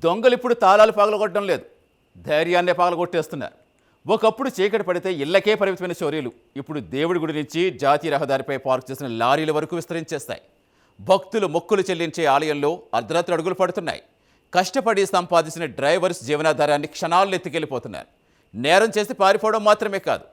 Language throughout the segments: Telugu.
దొంగలు ఇప్పుడు తాళాలు పగలగొట్టడం లేదు, ధైర్యాన్నే పగలగొట్టేస్తున్నారు. ఒకప్పుడు చీకటి పడితే ఇళ్లకే పరిమితమైన చోరీలు ఇప్పుడు దేవుడి గుడి నుంచి జాతీయ రహదారిపై పార్క్ చేసిన లారీల వరకు విస్తరించేస్తాయి. భక్తులు మొక్కులు చెల్లించే ఆలయంలో అర్ధరాత్రి అడుగులు పడుతున్నాయి. కష్టపడి సంపాదించిన డ్రైవర్స్ జీవనాధారాన్ని క్షణాల్లో ఎత్తుకెళ్ళిపోతున్నారు. నేరం చేసి పారిపోవడం మాత్రమే కాదు,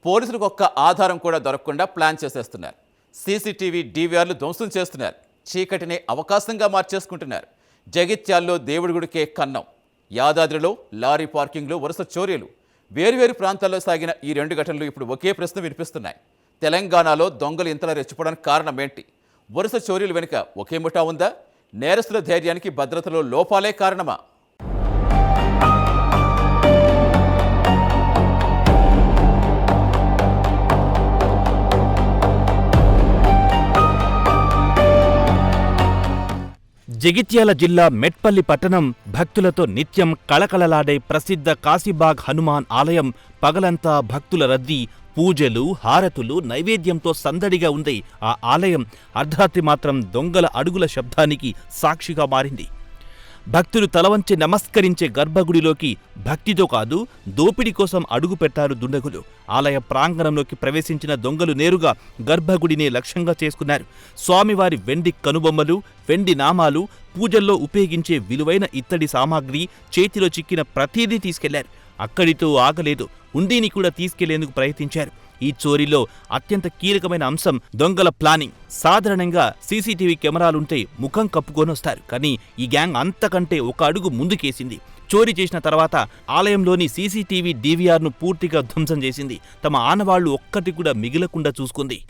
పోలీసులకు ఒక్క ఆధారం కూడా దొరకకుండా ప్లాన్ చేసేస్తున్నారు. సీసీటీవీ డీవీఆర్లు ధ్వంసం చేస్తున్నారు. చీకటిని అవకాశంగా మార్చేసుకుంటున్నారు. జగిత్యాల్లో దేవుడి గుడికే కన్నం, యాదాద్రిలో లారీ పార్కింగ్లో వరుస చోరీలు. వేరువేరు ప్రాంతాల్లో సాగిన ఈ రెండు ఘటనలు ఇప్పుడు ఒకే ప్రశ్న వినిపిస్తున్నాయి. తెలంగాణలో దొంగలు ఇంతలా రెచ్చిపోవడానికి కారణం ఏంటి? వరుస చోరీలు వెనుక ఒకే ముఠా ఉందా? నేరస్తుల ధైర్యానికి భద్రతలో లోపాలే కారణమా? జగిత్యాల జిల్లా మెట్పల్లి పట్టణం భక్తులతో నిత్యం కళకళలాడే ప్రసిద్ధ కాశీబాగ్ హనుమాన్ ఆలయం పగలంతా భక్తుల రద్దీ, పూజలు, హారతులు, నైవేద్యంతో సందడిగా ఉంది. ఆ ఆలయం అర్ధరాత్రి మాత్రం దొంగల అడుగుల శబ్దానికి సాక్షిగా మారింది. భక్తులు తలవంచి నమస్కరించే గర్భగుడిలోకి భక్తితో కాదు, దోపిడీ కోసం అడుగు పెట్టారు దుండగులు. ఆలయ ప్రాంగణంలోకి ప్రవేశించిన దొంగలు నేరుగా గర్భగుడినే లక్ష్యంగా చేసుకున్నారు. స్వామివారి వెండి కనుబొమ్మలు, వెండి నామాలు, పూజల్లో ఉపయోగించే విలువైన ఇత్తడి సామాగ్రి, చేతిలో చిక్కిన ప్రతీదీ తీసుకెళ్లారు. అక్కడితో ఆగలేదు, హుండీని కూడా తీసుకెళ్లేందుకు ప్రయత్నించారు. ఈ చోరీలో అత్యంత కీలకమైన అంశం దొంగల ప్లానింగ్. సాధారణంగా సీసీటీవీ కెమెరాలుంటే ముఖం కప్పుకొనొస్తారు, కానీ ఈ గ్యాంగ్ అంతకంటే ఒక అడుగు ముందుకేసింది. చోరీ చేసిన తర్వాత ఆలయంలోని సీసీటీవీ డీవీఆర్ను పూర్తిగా ధ్వంసం చేసింది. తమ ఆనవాళ్లు ఒక్కటి కూడా మిగిలకుండా చూసుకుంది.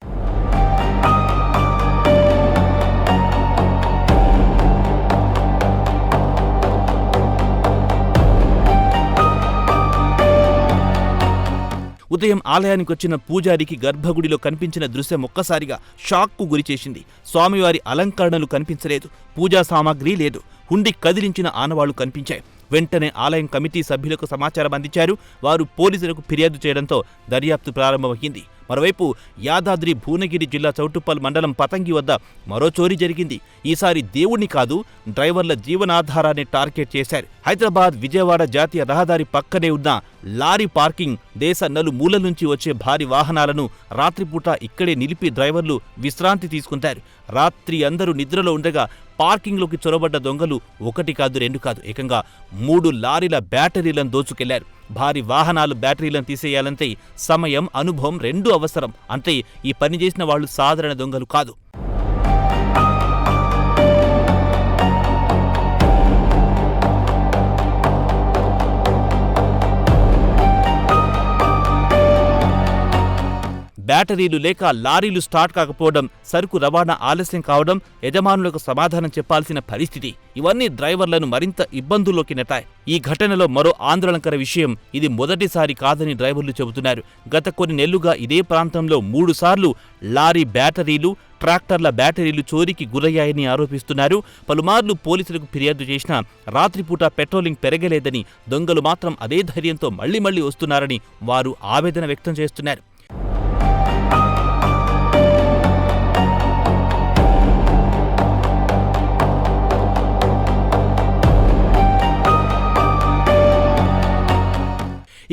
ఉదయం ఆలయానికి వచ్చిన పూజారికి గర్భగుడిలో కనిపించిన దృశ్యం ఒక్కసారిగా షాక్కు గురిచేసింది. స్వామివారి అలంకరణలు కనిపించలేదు, పూజా సామాగ్రి లేదు, హుండీ కదిలించిన ఆనవాళ్లు కనిపించాయి. వెంటనే ఆలయం కమిటీ సభ్యులకు సమాచారం అందించారు. వారు పోలీసులకు ఫిర్యాదు చేయడంతో దర్యాప్తు ప్రారంభమైంది. మరోవైపు యాదాద్రి భువనగిరి జిల్లా చౌటుప్పల్ మండలం పతంగి వద్ద మరో చోరీ జరిగింది. ఈసారి దేవుణ్ణి కాదు, డ్రైవర్ల జీవనాధారాన్ని టార్గెట్ చేశారు. హైదరాబాద్ విజయవాడ జాతీయ రహదారి పక్కనే ఉన్న లారీ పార్కింగ్. దేశ నలుమూలల నుంచి వచ్చే భారీ వాహనాలను రాత్రిపూట ఇక్కడే నిలిపి డ్రైవర్లు విశ్రాంతి తీసుకుంటారు. రాత్రి అందరూ నిద్రలో ఉండగా పార్కింగ్లోకి చొరబడ్డ దొంగలు ఒకటి కాదు, రెండు కాదు, ఏకంగా 3 లారీల బ్యాటరీలను దోచుకెళ్లారు. భారీ వాహనాలు బ్యాటరీలను తీసేయాలంటే సమయం, అనుభవం రెండూ అవసరం. అంటే ఈ పని చేసిన వాళ్లు సాధారణ దొంగలు కాదు. బ్యాటరీలు లేక లారీలు స్టార్ట్ కాకపోవడం, సరుకు రవాణా ఆలస్యం కావడం, యజమానులకు సమాధానం చెప్పాల్సిన పరిస్థితి, ఇవన్నీ డ్రైవర్లను మరింత ఇబ్బందుల్లోకి నెట్టాయి. ఈ ఘటనలో మరో ఆందోళనకర విషయం, ఇది మొదటిసారి కాదని డ్రైవర్లు చెబుతున్నారు. గత కొన్ని నెలలుగా ఇదే ప్రాంతంలో 3 సార్లు లారీ బ్యాటరీలు, ట్రాక్టర్ల బ్యాటరీలు చోరీకి గురయ్యాయని ఆరోపిస్తున్నారు. పలుమార్లు పోలీసులకు ఫిర్యాదు చేసినా రాత్రిపూట పెట్రోలింగ్ పెరగలేదని, దొంగలు మాత్రం అదే ధైర్యంతో మళ్లీ వస్తున్నారని వారు ఆవేదన వ్యక్తం చేస్తున్నారు.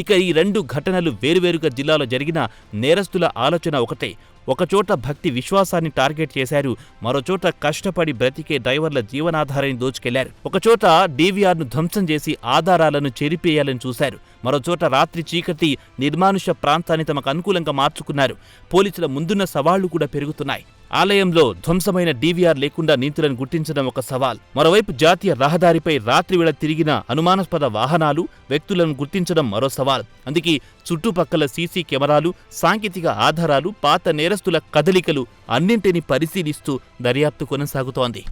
ఇక ఈ 2 ఘటనలు వేరువేరుగా జిల్లాలో జరిగిన నేరస్తుల ఆలోచన ఒకటే. ఒకచోట భక్తి విశ్వాసాన్ని టార్గెట్ చేశారు, మరోచోట కష్టపడి బ్రతికే డ్రైవర్ల జీవనాధారాన్ని దోచుకెళ్లారు. ఒకచోట డీవీఆర్ను ధ్వంసం చేసి ఆధారాలను చెరిపేయాలని చూశారు, మరోచోట రాత్రి చీకటి నిర్మానుష్య ప్రాంతాన్ని తమకు అనుకూలంగా మార్చుకున్నారు. పోలీసుల ముందున్న సవాళ్లు కూడా పెరుగుతున్నాయి. ఆలయంలో ధ్వంసమైన డీవీఆర్ లేకుండా నీతులను గుర్తించడం ఒక సవాల్. మరోవైపు జాతీయ రహదారిపై రాత్రివేళ తిరిగిన అనుమానాస్పద వాహనాలు, వ్యక్తులను గుర్తించడం మరో సవాల్. అందుకే చుట్టుపక్కల సీసీ కెమెరాలు, సాంకేతిక ఆధారాలు, పాత నేరస్తుల కదలికలు అన్నింటినీ పరిశీలిస్తూ దర్యాప్తు కొనసాగుతోంది.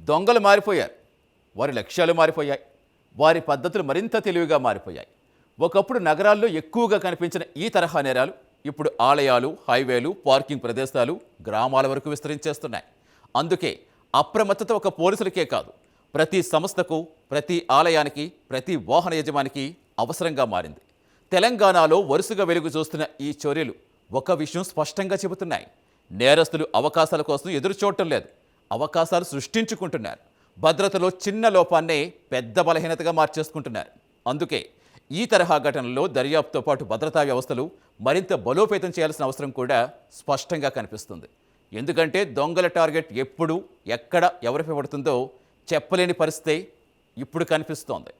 దొంగలు మారిపోయారు, వారి లక్ష్యాలు మారిపోయాయి, వారి పద్ధతులు మరింత తెలివిగా మారిపోయాయి. ఒకప్పుడు నగరాల్లో ఎక్కువగా కనిపించిన ఈ తరహా నేరాలు ఇప్పుడు ఆలయాలు, హైవేలు, పార్కింగ్ ప్రదేశాలు, గ్రామాల వరకు విస్తరించేస్తున్నాయి. అందుకే అప్రమత్తత ఒక పోలీసులకే కాదు, ప్రతి సంస్థకు, ప్రతి ఆలయానికి, ప్రతి వాహన యజమానికి అవసరంగా మారింది. తెలంగాణలో వరుసగా వెలుగు చూస్తున్న ఈ చోరీలు ఒక విషయం స్పష్టంగా చెబుతున్నాయి. నేరస్తులు అవకాశాల కోసం ఎదురు చూడటం లేదు, అవకాశాలు సృష్టించుకుంటున్నారు. భద్రతలో చిన్న లోపాన్నే పెద్ద బలహీనతగా మార్చేసుకుంటున్నారు. అందుకే ఈ తరహా ఘటనల్లో దర్యాప్తుతో పాటు భద్రతా వ్యవస్థలు మరింత బలోపేతం చేయాల్సిన అవసరం కూడా స్పష్టంగా కనిపిస్తుంది. ఎందుకంటే దొంగల టార్గెట్ ఎప్పుడు ఎక్కడ ఎవరిపై పడుతుందో చెప్పలేని పరిస్థితి ఇప్పుడు కనిపిస్తోంది.